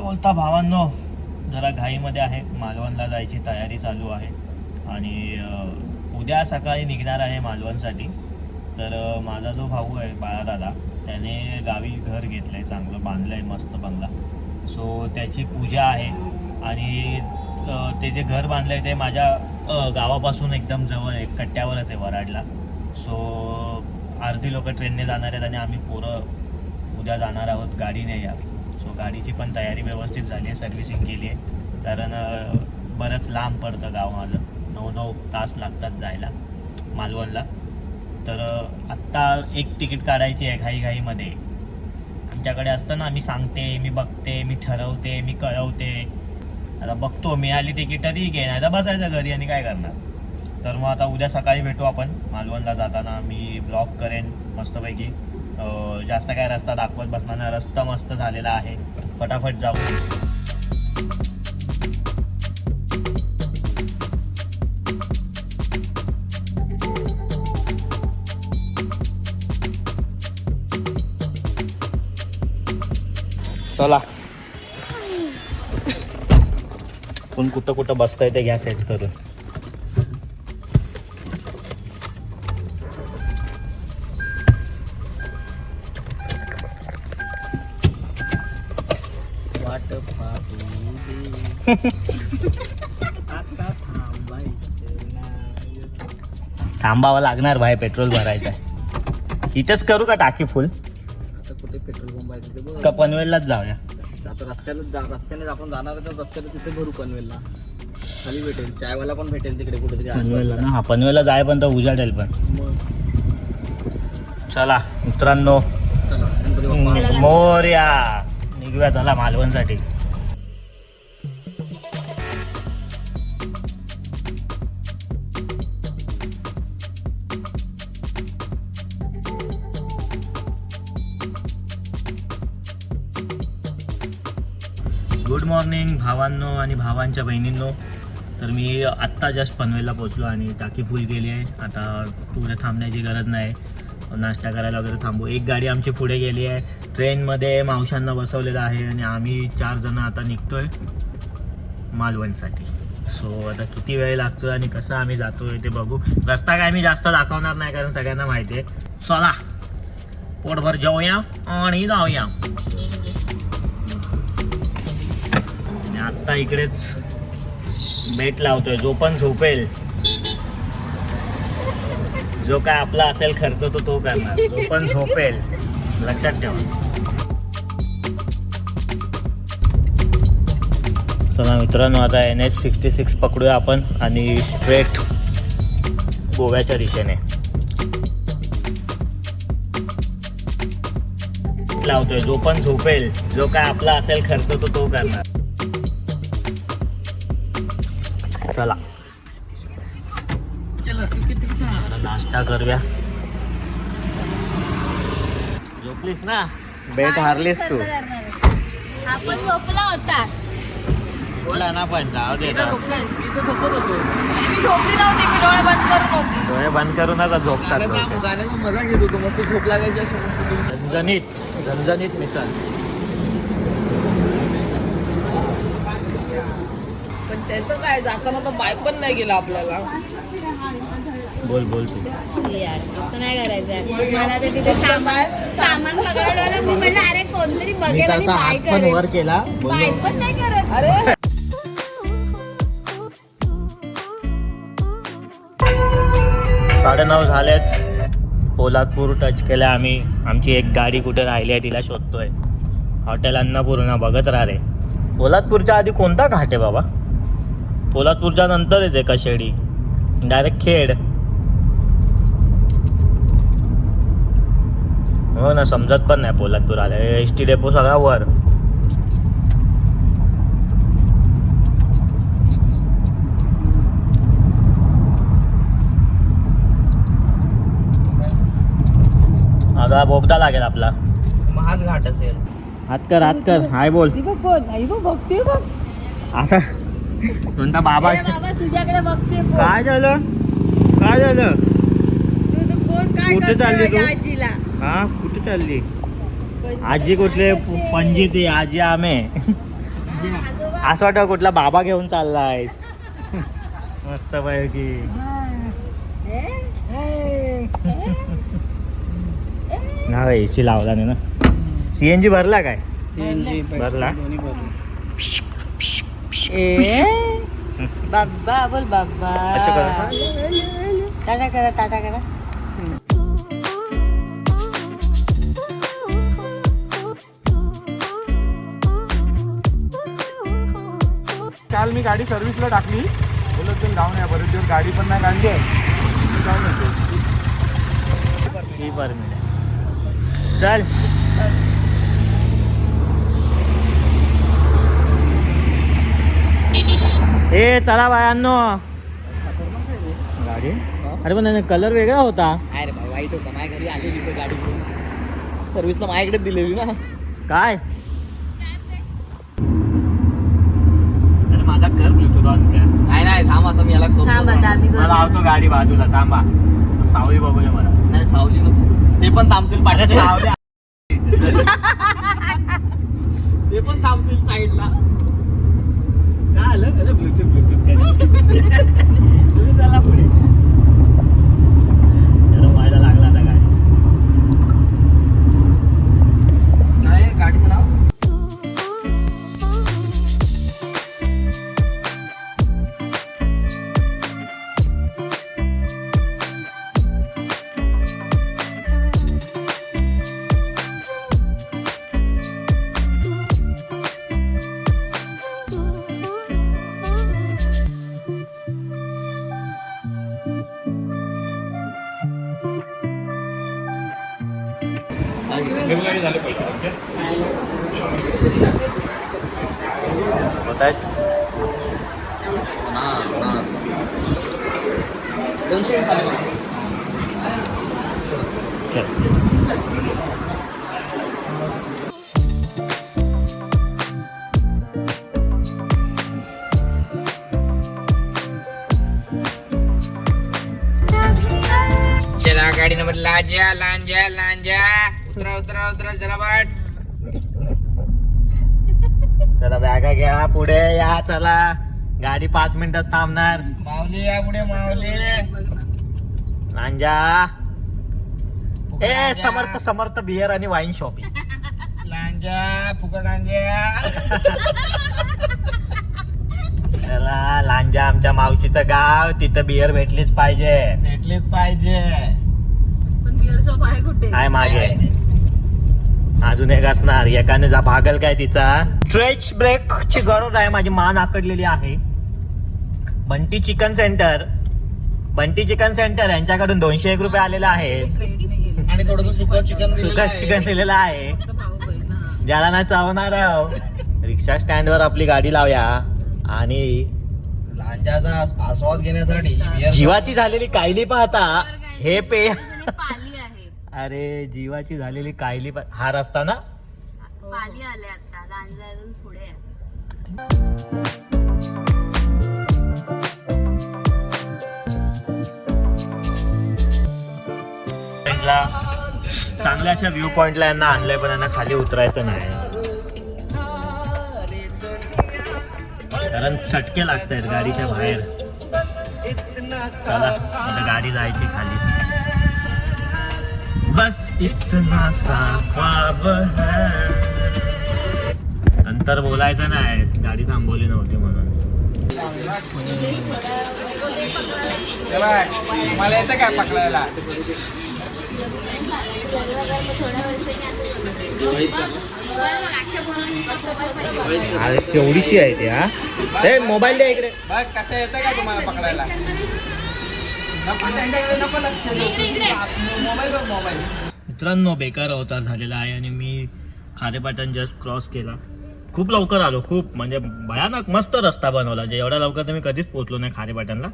बोलता भावांनो, जरा घाईमध्ये आहे. मालवणला जायची तयारी चालू आहे आणि उद्या सकाळी निघणार आहे मालवणसाठी. तर माझा जो भाऊ आहे बाळादादा, त्याने गावी घर घेतलं आहे, चांगलं बांधलं आहे, मस्त बंगला. सो त्याची पूजा आहे आणि ते जे घर बांधलं आहे ते माझ्या गावापासून एकदम जवळ आहे, कट्ट्यावरच आहे, वराडला. सो अर्धी लोक ट्रेनने जाणार आहेत आणि आम्ही पोरं उद्या जाणार आहोत गाडीने या. सो गाडीची पण तयारी व्यवस्थित झाली आहे, सर्व्हिसिंग केली आहे, कारण बरंच लांब पडतं गाव माझं. 9 तास लागतात जायला मालवणला. तर आत्ता एक तिकीट काढायची आहे घाईमध्ये. आमच्याकडे असतं ना, मी सांगते, मी बघते, मी ठरवते, मी कळवते. आता बघतो, मिळाली तिकीट ठीक आहे, नाही तर बसायचं घरी आणि काय करणार. तर मग आता उद्या सकाळी भेटू आपण मालवणला जाताना. मी ब्लॉग करेन मस्तपैकी. जास्त काय रस्ता दाखवत बसणार नाही, रस्ता मस्त झालेला आहे. फटाफट जाऊ. चला, पण कुठं कुठं बसता येते घ्या सेट करून. वाट थांबावं लागणार भाई, पेट्रोल भरायचं आहे. इथंच करू का टाकी फुल? कुठे पेट्रोल पंप आहे का पनवेललाच जाऊया? आता रस्त्याने आपण जाणार तर रस्त्याला तिथे भरू पनवेलला. खाली भेटेल, चायवाला पण भेटेल तिकडे कुठेतरी पनवेलला ना. हा, पनवेलला जाय पण तर उजाडेल पण. चला मित्रांनो, मोरया, निघूया चला मालवणसाठी. गुड मॉर्निंग भावांनो आणि भावांच्या बहिणींनो. तर मी आत्ता जस्ट पनवेलला पोचलो आणि टाकी फुल केली आहे. आता पुढे थांबण्याची गरज नाही, नाश्ता करायला वगैरे थांबू. एक गाडी आमची पुढे गेली आहे, ट्रेनमध्ये मावशांना बसवलेलं आहे आणि आम्ही 4 जण आता निघतो आहे मालवणसाठी. सो आता किती वेळ लागतो आणि कसं आम्ही जातो आहे ते बघू. रस्ता काय मी जास्त दाखवणार नाही, कारण सगळ्यांना माहिती आहे. चला पोटभर जाऊया आणि जाऊया. आत्ता इकडेच बेट लावतोय. जो पण झोपेल, जो काय आपला असेल खर्च तो करणार. जो पण झोपेल, लक्षात ठेवा. चला मित्रांनो, आता NH66 पकडूया आपण आणि स्ट्रेट गोव्याच्या दिशेने लावतोय. जो पण झोपेल, जो काय आपला असेल खर्च तो करणार. चला नाश्ता करूया. झोपलीस ना, बेट हारलीस तू. आपण झोपला होता. बोला ना, पण जाऊ दे. मी तर झोपत होतो. मी झोपली नव्हती, मी डोळे बंद करून होती. डोळे बंद करूनच झोपतात. गाण्याचा मजा घेत होतो, मस्त झोप लागायची अशी मस्त. झणझणीत मिसळ. पण त्याचं काय, जाताना तर बाय पण नाही गेला आपल्याला. बोल तू. यार असं नाही करायचं. मला तर तिथे सामान पकडलं. मी म्हणलं अरे कोणतरी बघेल आणि बाय करेल. वर केला, बाय पण नाही करत. अरे 9:30 झालेत. पोलादपूर टच केलं आम्ही. आमची एक गाडी कुठे राहिली आहे तिला शोधतोय. हॉटेल अन्नपूर्णा बघत राहा रे. पोलादपूरच्या आधी कोणता घाट आहे बाबा? पोलादपूरच्या नंतरच आहे कशेडी, डायरेक्ट खेड. हो ना, समजत पण नाही पोलादपूर आलं. ST डेपो सगळा वर. आता बोगदा लागेल आपला. हाच घाट असेल. हात कर हाय बोल. बघते बघ आता कोणता बाबा? बाबा तुझ्याकडे बघते. काय झालं? कोण काय कुठे चालली तू? आजीला. हा, कुठे चालली? आजी कुठले? पणजी ती आजी आमे. असं वाटतं कुठला बाबा घेऊन चाललायस. मस्त पैकी. ना एसी लावला नाही ना. सीएनजी भरला काय? भरला. बाबा बोल बाबा. असं करा. टाटा करा टाटा करा. काल मी गाडी सर्व्हिसला टाकली, बोलत पण जाऊन या बरेच दिवस गाडी पण नाही काढली आहे. ही परमिट आहे. चल ए चला बायांनो. गाडी अरे पण कलर वेगळा होता. अरे भाई वाईट होता. माझ्या घरी आलेली तो गाडी घेऊन सर्व्हिसला माझ्याकडे दिलेली ना. काय अरे माझा कर ब्लूटूथ ऑन कर. नाही थांब आता मी याला करू. थांब आता आम्ही मला लावतो गाडी बाजूला. थांबा सावली बघूया मला. नाही सावली नको, ते पण थांबतील अरे पाठी. सावली ते पण थांबतील साईडला. काय आलं अरे ब्लूटूथ तुम्ही चला पुढे. व्हायला लागला आता गाडी. काय गाडीचं नाव? होत आहेत 220 आले. चला गाडी नंबर लांजा लांजा लांजा. उतरा उतरा उतरा जरा बाट. चला बॅगा घ्या पुढे या. चला गाडी 5 मिनिटच थांबणार. माऊली या पुढे माऊली. लांजा ए समर्थ समर्थ बियर आणि वाईन शॉपिंग. लांजा फुका लांजा. चला लांजा आमच्या मावशीचं गाव. तिथं बियर भेटलीच पाहिजे. भेटलीच पाहिजे. पण बिअर शॉप आहे कुठे? आहे मागे. अजून एक असणार. एकाने जा भागल काय तिचा. स्ट्रेच ब्रेक ची गरज आहे. माझी मान आकडलेली आहे. Bunty chicken centre. Bunty chicken centre यांच्याकडून 201 रुपये आलेला आहे. आणि थोडस सुकं चिकन सुका चिकन दिलेलं आहे. ज्याला नाही चावणार. रिक्षा स्टँड वर आपली गाडी लावूया आणि लांजाचा आस्वाद घेण्यासाठी जीवाची झालेली कायली पाहता हे पे. पाली आहे. अरे जीवाची झालेली कायली हा रस्ता ना. पाली आले आता. लांजा अजून पुढे आहे. चांगल्या अशा व्ह्यू पॉइंटला यांना आणलंय पण यांना खाली उतरायचं नाही कारण चटके लागत आहेत गाडीच्या बाहेर. चला आता गाडी जायची खाली. बस इतना सा ख्वाब है. नंतर बोलायचं नाही. गाडी थांबवली नव्हती म्हणून. मला येतं काय पकडायला. अरे केवढीशी आहे ते. हा ते मोबाईल द्या इकडे. बघ कसं येतं का तुम्हाला पकडायला. नको लक्ष मोबाईल बघ मोबाईल. मित्रांनो बेकार अवतार झालेला आहे आणि मी खारेपाटण जस्ट क्रॉस केला. खूप लवकर आलो. खूप म्हणजे भयानक मस्त रस्ता बनवला. एवढ्या लवकर तर मी कधीच पोहोचलो नाही खारेपाटणला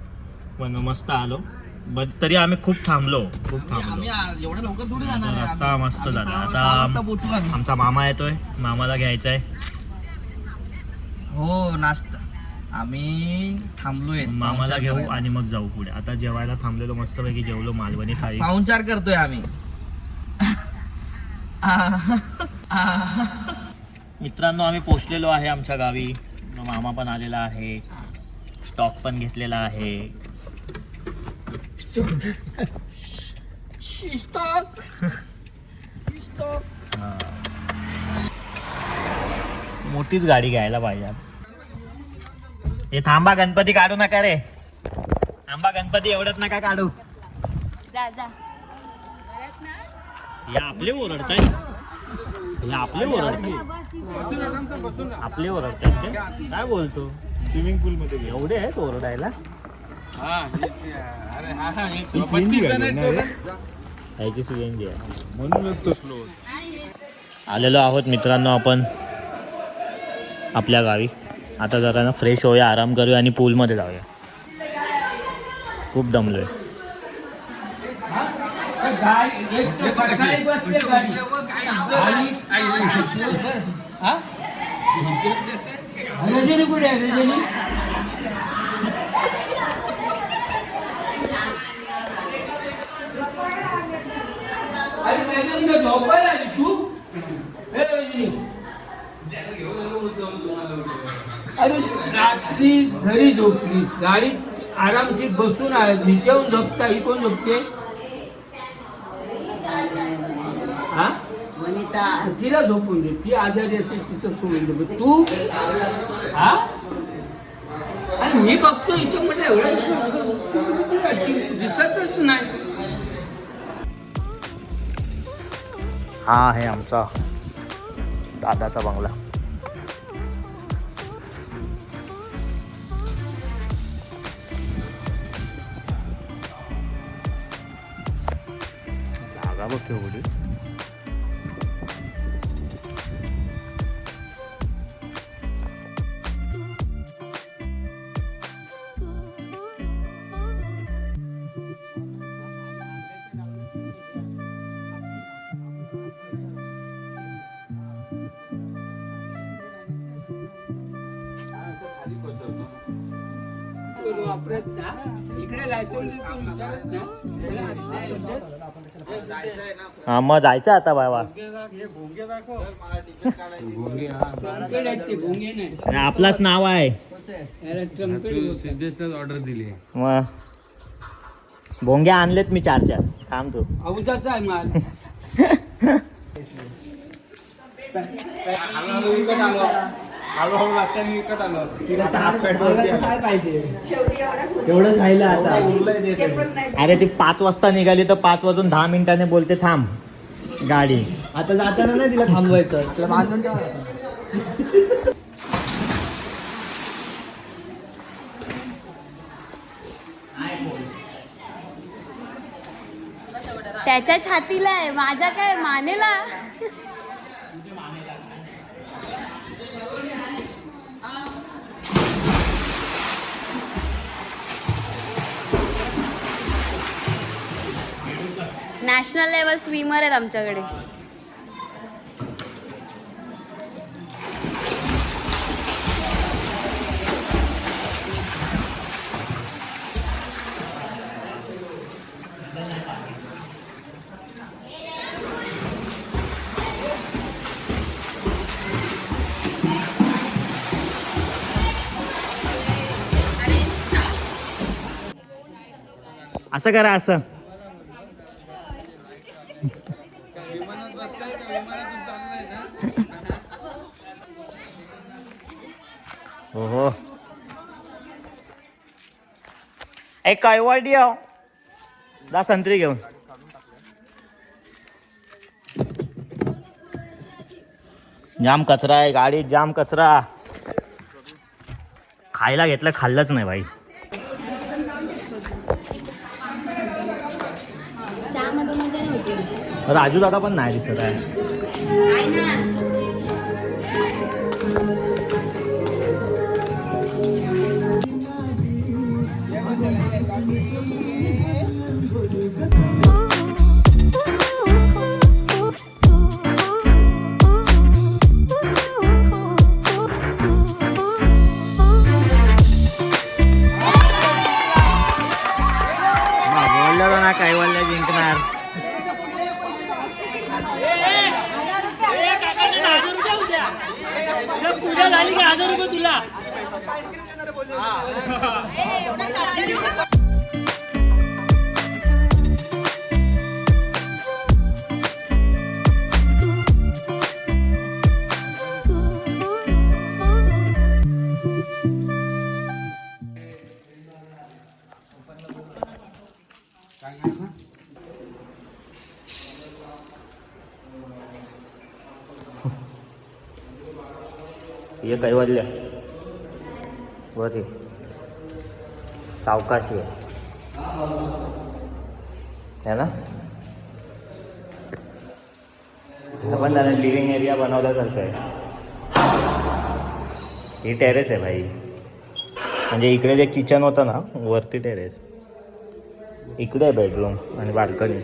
पण मस्त आलो. तरी आम्ही खूप थांबलो. एवढं लवकर थोडी जाणार आहे. रस्ता मस्त झाला. आता आमचा मामा येतोय. मामाला घ्यायचा आहे. हो नाश्ता आम्ही थांबलोय. मामाला घेऊ आणि मग जाऊ पुढे. आता जेवायला थांबलेलो मस्तपैकी जेवलो. मालवणी थाळी. पाहुणचार करतोय आम्ही. मित्रांनो आम्ही पोहोचलेलो आहे आमच्या गावी. मामा पण आलेला आहे, स्टॉक पण घेतलेला आहे. हा. मोठीच गाडी घ्यायला पाहिजे. हे थांबा गणपती काढू नका रे, थांबा गणपती एवढंच नका काढू. जा जा. हे आपले ओरडताय, हे आपले ओरडताय, आपले ओरडताय ते काय बोलतो. स्विमिंग पूल मध्ये एवढे आहेत ओरडायला. ह्याची सीएनजी आहे म्हणूनच तो स्लो. आलेलो आहोत मित्रांनो आपण आपल्या गावी. आता जरा ना फ्रेश होऊया, आराम करूया आणि पूलमध्ये जाऊया. खूप दमलोय. अरे रात्री घरी झोपलीस, गाडीत आरामशीर बसून आहे, जेवून झोपता. ही कोण झोपते? हा वनिता, तिला झोपून दे. ती आजारी असते, तिचं सोडून दे. तू हा आणि मी बघतो इथं म्हटलं एवढं दिसतच नाही. हा आहे आमचा दादाचा बंगला. जागा बघ केवढी. वापरत ना इकडे लायसन्स हा मग जायचं आता बाबा. भोंगे नाही, आणि आपलाच नाव आहे याला ट्रम्पेट सिद्धेशलाच ऑर्डर दिली. मग भोंग्या आणलेत मी 4 थांब तू. औषधाचा आहे माल. हळूहळू लागते आणि विकत आलो. तेवढंच राहिलं आता. अरे ती 5 वाजता निघाली तर 5 वाजून 10 मिनिटाने बोलते थांब गाडी. आता जाताना नाही तिला थांबवायचं, तिला बांधून ठेवा. त्याच्या छातीला आहे, माझ्या काय मानेला. नॅशनल लेवल स्विमर आहेत आमच्याकडे. असं करा असं. हो एक कैवाडी आहो, जा संत्री घेऊन. जाम कचरा आहे गाडीत, जाम कचरा. खायला घेतलं, खाल्लंच नाही भाई. चहामध्ये मजा नव्हती. राजू दादा पण नाही दिसत आहे. बोललो ना कैवल्य जिंकणार. पूजा झाली की 1000 रुपये तुला. ये कैवल्य वर सावकाशी आहे ना. आपण त्याला लिव्हिंग एरिया बनवल्यासारखं आहे. ही टेरेस आहे भाई, म्हणजे इकडे जे किचन होतं ना वरती टेरेस, इकडे आहे बेडरूम आणि बाल्कनी.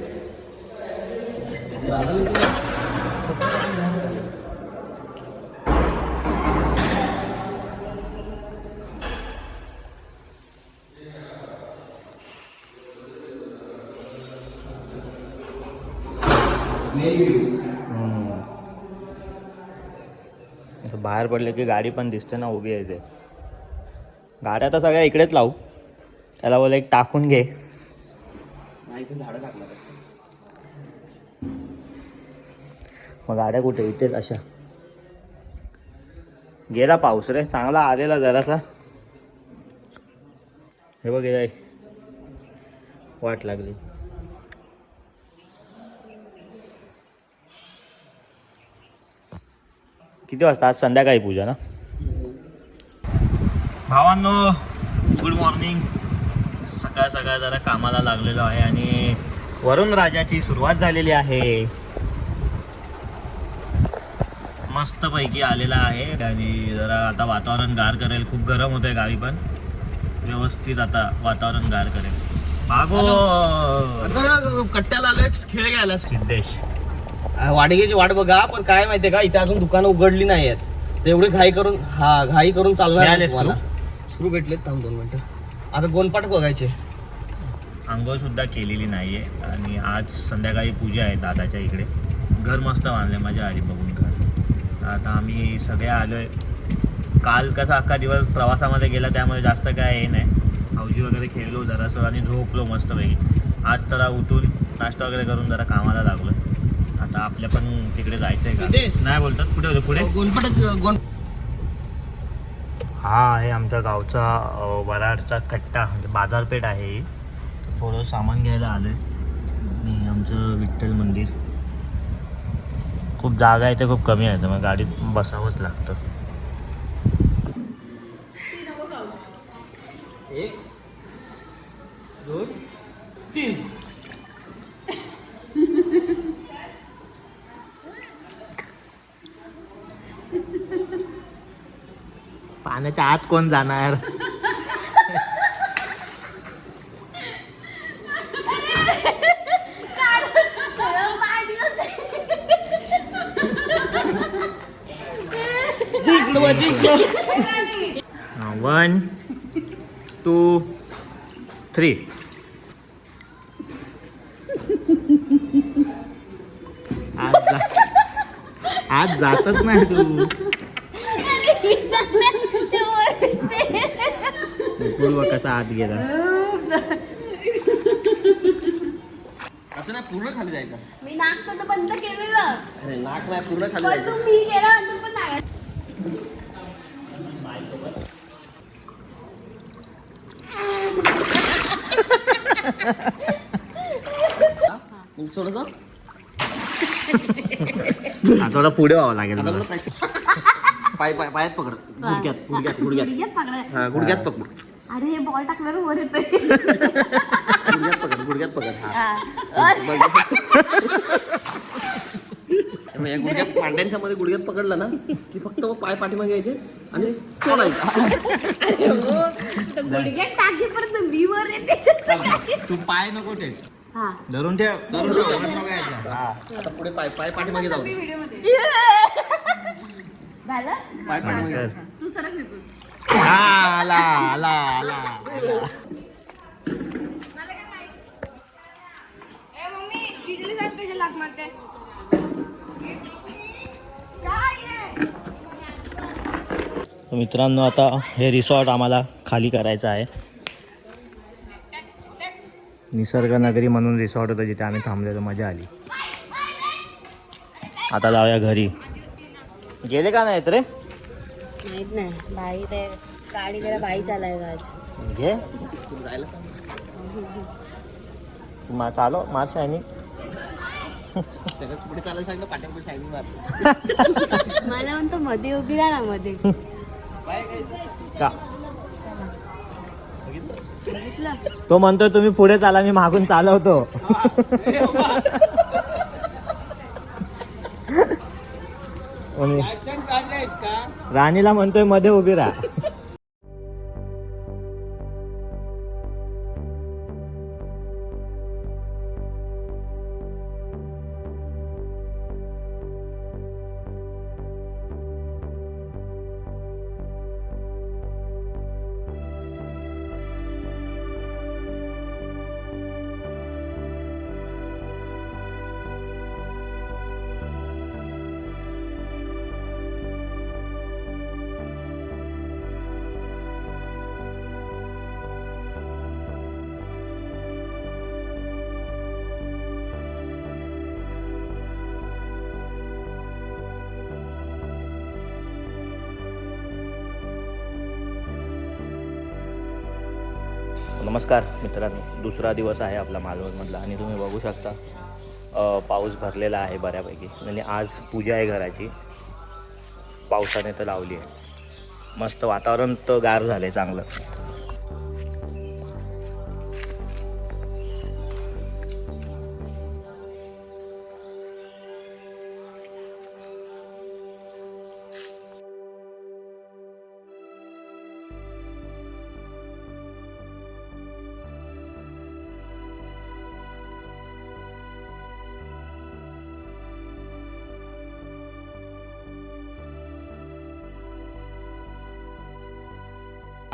असं बाहेर पडले की गाडी पण दिसते ना उभी आहे ते. गाड्या तर सगळ्या इकडेच लावू. त्याला बोला एक टाकून घे. झाडं टाकणार. मग गाड्या कुठे इथेच अशा. गेला पाऊस रे चांगला आलेला जरासा. हे बघ हे वाट लागली. किती वाजता? आज संध्याकाळी पूजा ना. भावांनो गुड मॉर्निंग. सकाळ सकाळ जरा कामाला लागलेलो आहे आणि वरुण राजाची सुरुवात झालेली आहे. मस्तपैकी आलेला आहे आणि जरा आता वातावरण गार करेल. खूप गरम होतंय गावी पण व्यवस्थित आता वातावरण गार करेल. भागो कट्ट्याला आलोय खेळ घ्यायला. सिद्धेश वाडगेची वाट बघा, पण काय माहितीये का इथे अजून दुकानं उघडली नाही आहेत. ते एवढी घाई करून चालणार मिळालेस तुम्हाला. सुरू भेटलेत. थांब 2 मिनिटं. आता गोनपाट बघायचे. आंघोळ सुद्धा केलेली नाहीये आणि आज संध्याकाळी पूजा आहे दादाच्या इकडे. घर मस्त बांधले, मजा आली बघून घर. आता आम्ही सगळे आलोय. काल कसा अख्खा दिवस प्रवासामध्ये गेला त्यामुळे जास्त काय हे नाही. भाऊजी वगैरे खेळलो जरासं आणि झोपलो मस्तपैकी. आज जरा उठून नाश्ता वगैरे करून जरा कामाला लागलो. आता आपल्या पण तिकडे जायचंय का नाही बोलतात. कुठे होतं पुढे? गोनपाट हा आहे आमच्या गावचा वराडचा कट्टा, म्हणजे बाजारपेठ आहे ही. थोडं सामान घ्यायला आलोय. आणि आमचं विठ्ठल मंदिर. खूप जागा आहे ते खूप कमी आहे, तर मग गाडीत बसावंच लागतं. 1 2 3. पाण्याच्या आत कोण जाणार? वन 2 3. आज जातच नाही तू. पूर्व कसा आत गेला. असं नाही, पूर्ण खाली जायचं. मी नाक तर बंद केलेलं. अरे नाक नाही, पूर्ण खाली पण जायचं. तू मी गेला तू पण नाही. थोडंसं थोडा पुढे व्हावं लागेल आता मला. पायात पकड. गुडघ्यात गुडघ्यात पकडा. हा गुडघ्यात पकड. अरे हे बॉल टाकल्यावर वर येतोय. गुडघ्यात पकड. हा गुडघ्यात पांड्यांच्या मध्ये गुडघ्यात पकडला ना की फक्त पाय पाठीमागे घ्यायचे आणि सोडायचं. अरे हो, तू गुडघ्यात टाकली परत मी वर येते. तू पाय नको ठेव. हा धरून ठेव. धरून ठेव. वर नको यायचं. हा. आता पुढे पाय पाठीमागे जाऊ दे. झालं पाय पाठीमागे. तू सरक निघून. आला आला आला. मला काय माहित. ए मम्मी दीदीला सांग कशी लाग मारते. मित्रांनो आता हे रिसॉर्ट आम्हाला खाली करायचं आहे. निसर्गनगरी म्हणून रिसॉर्ट होतं जिथे आम्ही थांबलेलो, मजा आली. आता जाऊया घरी. गेले का नाहीत रे? माहित नाही, बाई ते गाडी जरा बाई चालायचं आज. घे तू जायला सांग. चालो मार शायनी. सगळं पुढे चालायला सांगितलं, पाट्यापुढे शायनिंग मारतो. मला म्हणतो मध्ये उभी राहा ना मध्ये. का बघितलं? तो म्हणतो तुम्ही पुढे चाला, मी मागून चालवतो. राणीला म्हणतोय मध्ये उभी राहा. नमस्कार मित्रांनो, दुसरा दिवस आहे आपला मालवणमधला आणि तुम्ही बघू शकता पाऊस भरलेला आहे बऱ्यापैकी. म्हणजे आज पूजा आहे घराची, पावसाने तर लावली आहे. मस्त वातावरण तर गार झालं आहे चांगलं.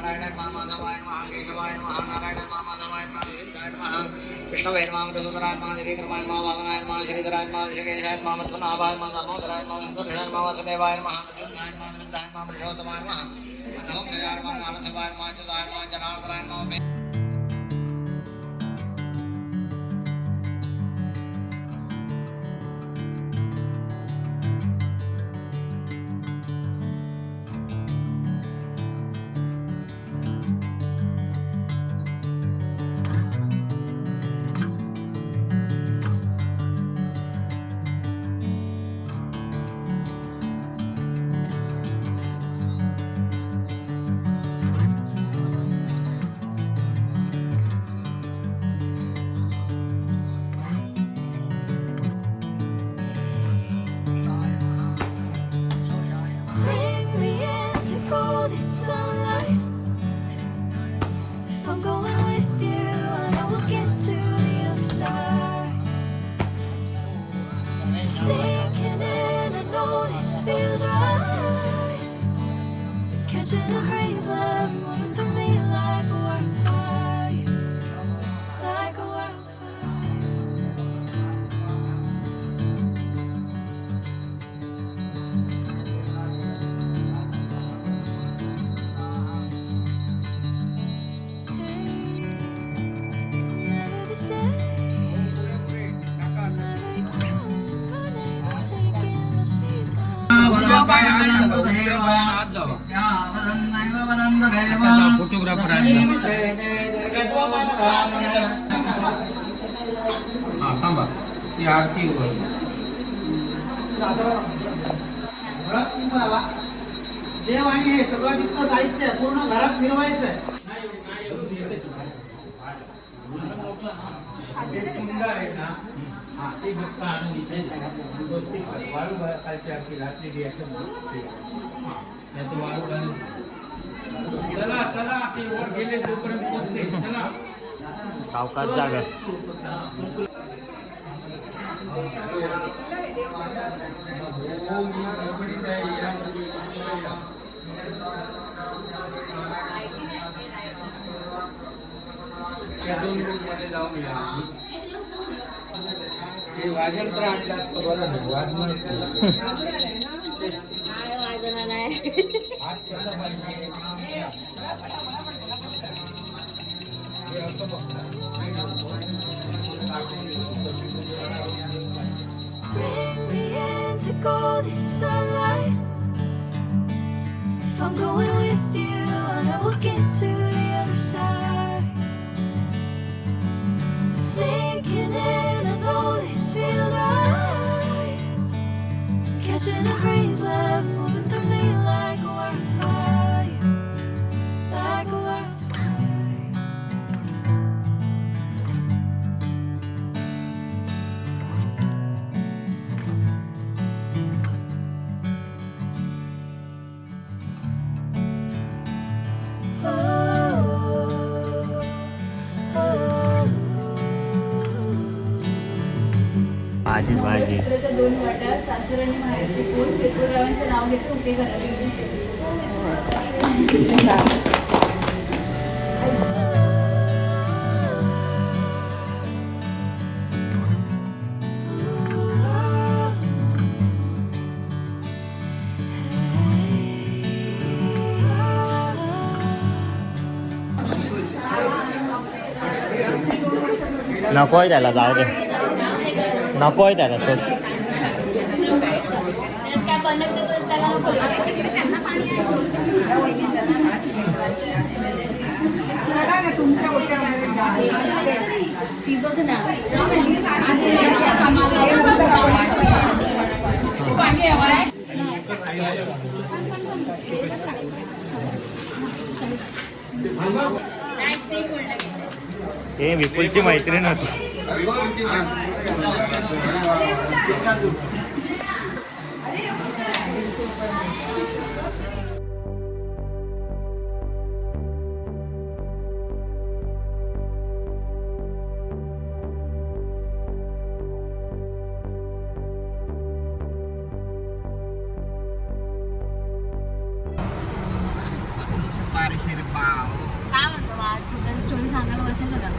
नारायण माधवाय नमः, केशवाय नमः, नारायण माधवाय नमः, गोविंदाय नमः, विष्णवे नमः, मधुसूदनाय नमः, देवीकृपाय नमः, वामनाय नमः, श्रीधराय नमः, ऋषिकेशाय नमः, मध्वनाभाय नमः, दामोदराय नमः, संतोषाय नमः, वासुदेवाय नमः, प्रद्युम्नाय नमः, अनिरुद्धाय नमः, पुरुषोत्तमाय नमः, मध्वोक्षजाय नमः, नारसिंहाय नमः, अच्युताय नमः, जनार्दनाय नमः. Bring me into golden sunlight. If I'm going with you, I know we'll get to the other side. Sinking in, I know this feels right. Catching a breeze, love moving through me like a wildfire, like a wildfire. Never the same. Never you calling my name, I'm taking my sweet time. Photographer थांबा, ती आरती देव आणि हे सगळं जितकं साहित्य आहे पूर्ण घरात फिरवायचं आहे. कुंड आहे ना, ते फक्त आणून इथे वाळू खालची आरती रात्री याचं वाळू घालून चला चला, ते वर गेले तोपर्यंत पोहोचले. चला सावकाश जागा. त्या दोन रूममध्ये जाऊन या. ते वाजन तर आणतात, वाजणार काय वाजणार आहे. Bring me into golden sunlight. If I'm going with you, I know we'll get to the other side. Sinking in, I know this feels right. Catching a breeze, love moving through me like a wildfire, like a wildfire. भाजी भाजी चित्राच्या 2 वाट्या सासर आणि माहेरची पोट फेपूररावांचं नाव घेते उके करायला. नकोय त्याला, जाऊ दे, नकोय त्याला. सोड. काय बनवते तर त्याला नको. ती बघ ना. हे विपुलची मैत्रीण होती. काय म्हणतो आज तुझ्या स्टोरी सांगायला बसायचं का?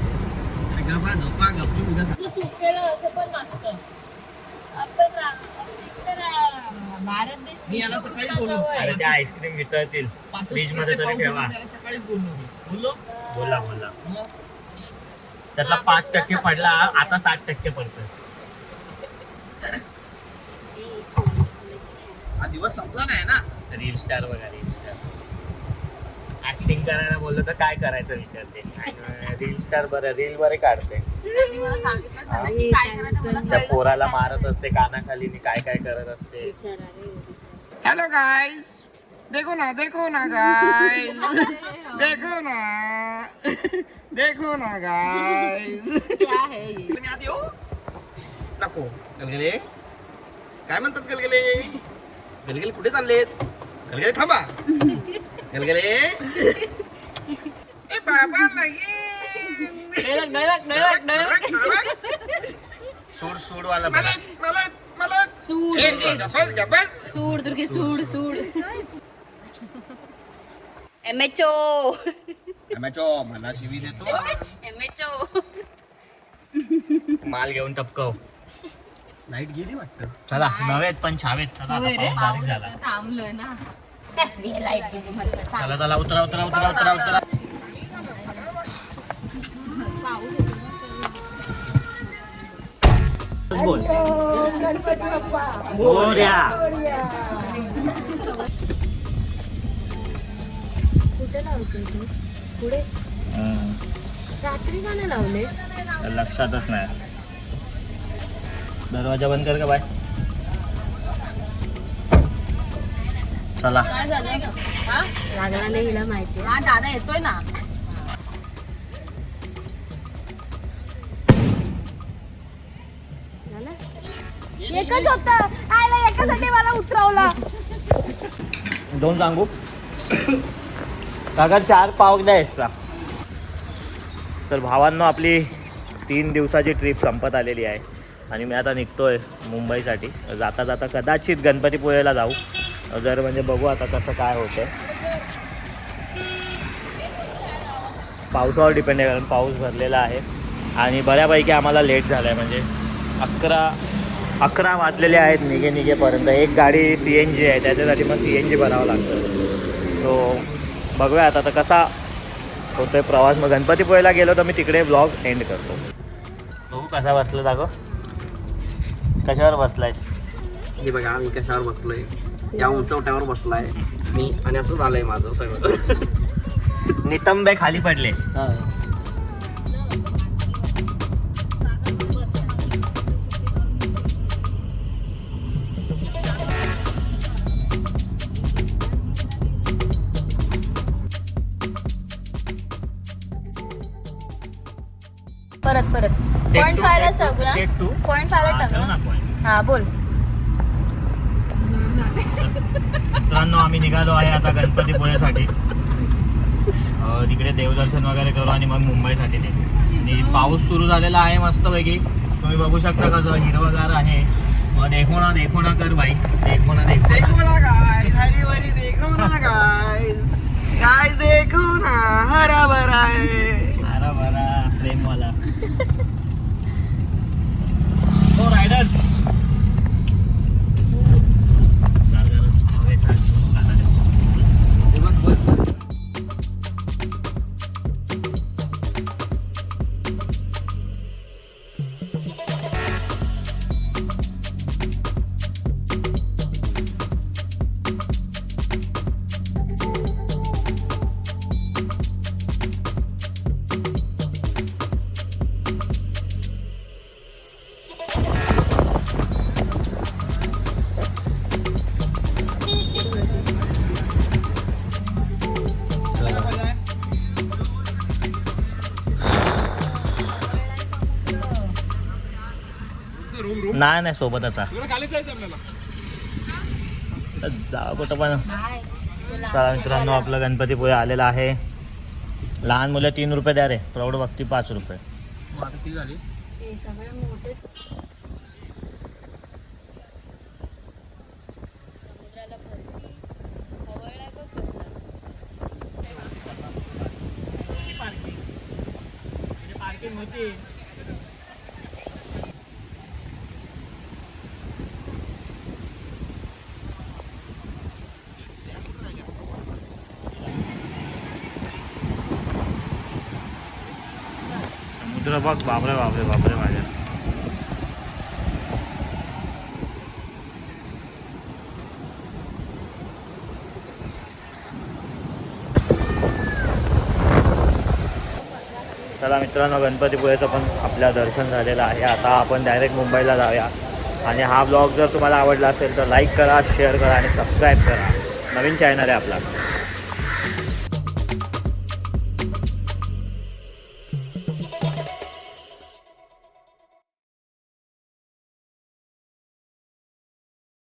चूक केलं असं पण नसतं. आपण भारत देश अरे त्या आईस्क्रीम वितळतील, फ्रीज मध्ये तरी ठेवा. बोला बोला. त्यातला 5% पडला, आता 60% पडतोय. हा दिवस संपला नाही ना. रील स्टार बघा, रील स्टार ऍक्टिंग करायला बोललं तर काय करायचं विचारते. रील स्टार बरं, रील बरे काढते. त्या पोराला मारत असते कानाखाली, काय काय करत असते. हॅलो गाइस, देखो ना गाइस, देखो ना गाइस. तुम्ही आत येऊ नको. गलगले काय म्हणतात? गलगले गलगले कुठे चाललेत? गलगले थांबा. गलगले ए बाबा लगे. सूड सूड वाला मला सूड दुर्गे सूड एमएचओ मला शिवी देतो. एमएचओ माल घेऊन टपकव. लाईट गेली वाटतं. चला, नवेत पण छावेत. चला, आता पाऊस बारीक झाला. थांबलोय ना. लाईट गेली म्हटलं. चला चला, उतरा उतरा उतरा उतरा उतरा. बोल. मोरया. कुठे लावतोय तू? पुढे रात्री का नाही लावले? लक्षातच नाही. दरवाजा बंद कर का बाय. चला. काय झालंय का? हा लागला नाही हिला माहिती. हा दादा येतोय ना. एकच होत आयला, एकासाठी मला उतरवला. 2 सांगू काका? 4 पाव द्या एक्स्ट्रा. तर भावांनो, आपली 3 दिवसाची ट्रिप संपत आलेली आहे आणि मी आता निघतोय मुंबईसाठी. जाता जाता कदाचित गणपतीपुळेला जाऊ. जर म्हणजे बघू आता कसं काय होतं. पावसावर डिपेंड आहे, कारण पाऊस भरलेला आहे आणि बऱ्यापैकी आम्हाला लेट झाला आहे. म्हणजे 11 11 वाजलेले आहेत निघेपर्यंत. एक गाडी CNG आहे, त्याच्यासाठी मग CNG भरावं लागतं. तो बघूया आता तर कसा होतोय प्रवास. मग गणपतीपुळेला गेलो तर मी तिकडे ब्लॉग एंड करतो. बघू कसा बसला जागो, कशावर बसलायस? हे बघा मी कशावर बसलोय, या उंचवट्यावर बसलाय मी आणि असं झालंय माझं सगळं. नितंबे खाली पडले. परत पॉईंट 5लाच टाकू ना. पॉईंट 5ला टाकू ना. हा बोल. मित्रांनो आम्ही निघालो आहे आता गणपतीपुळेसाठी. तिकडे देवदर्शन वगैरे करू आणि मग मुंबईसाठी ते. आणि पाऊस सुरू झालेला आहे मस्तपैकी. तुम्ही बघू शकता कसं हिरवगार आहे. देखो ना कर भाई, देखो ना हरा भरा प्रेमवाला. तो रायडर्स नाही सोबतच जा कुठं पण. चला मित्रांनो आपलं गणपतीपुळे आलेला आहे. लहान मुलं 3 रुपये द्या रे, प्रौढ भक्ती 5 रुपये. हे सगळे मोठे समुद्राला भरती हवळला बघ कसला. पार्किंग होती. समुद्र बघ, बापरे माझ्या. चला मित्रांनो गणपतीपुळेचं पण आपलं दर्शन झालेलं आहे. आता आपण डायरेक्ट मुंबईला जाऊया. आणि हा ब्लॉग जर तुम्हाला आवडला असेल तर लाईक करा, शेअर करा आणि सबस्क्राईब करा. नवीन चॅनल आहे आपला.